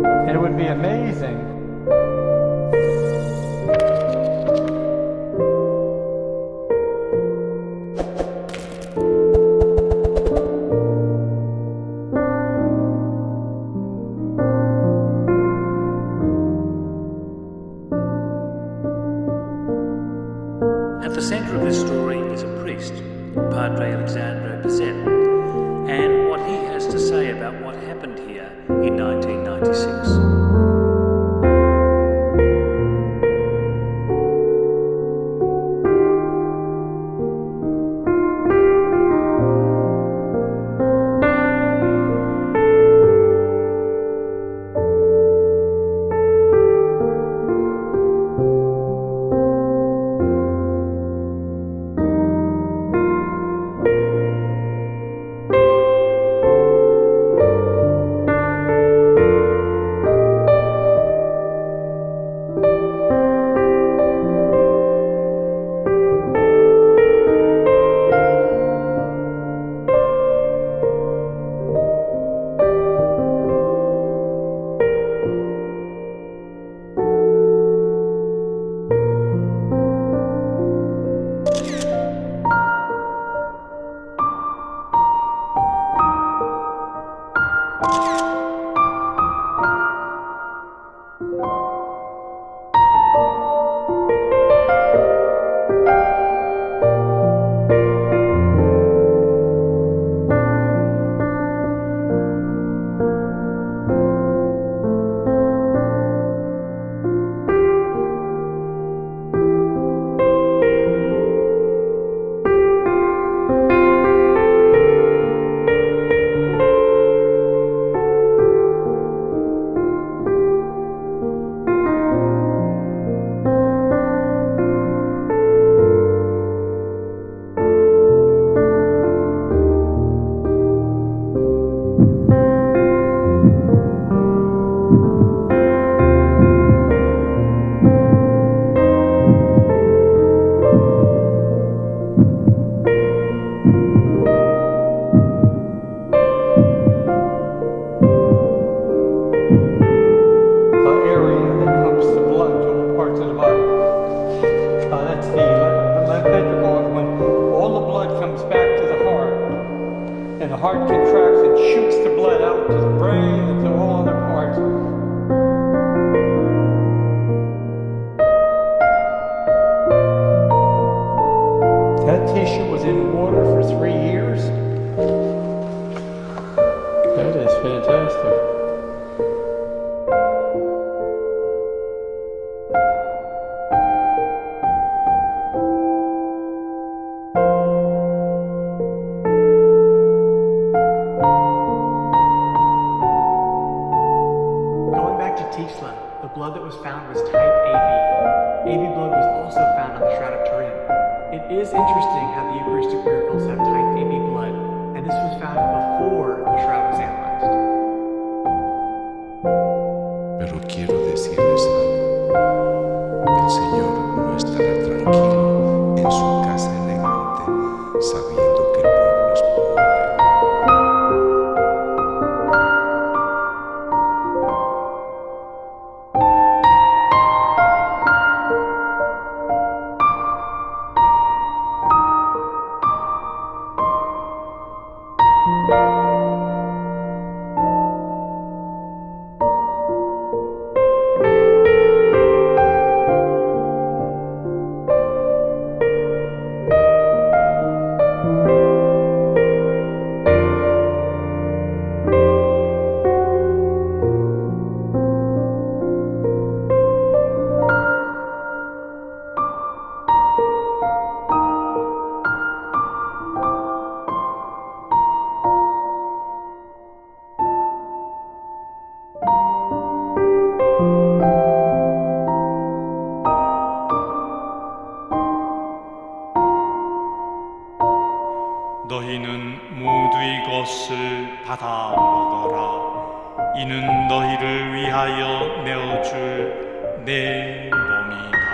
And it would be amazing. At the centre of this story is a priest, Padre Alexandro Bizzetta, and what he has to say about what happened here in 1996. And the heart contracts and shoots the blood out to the brain and to all other parts. That tissue was in water for 3 years. That is fantastic. The blood that was found was type AB. AB blood was also found on the Shroud of Turin. It is interesting how the Eucharistic miracles have type AB blood, and this was found before the Shroud was analyzed. Pero quiero decirles algo. El Señor no estará tranquilo en su casa elegante, sabiendo que el pueblo es pobre. 너희는 모두 이것을 받아 먹어라. 이는 너희를 위하여 내어줄 내 몸이다.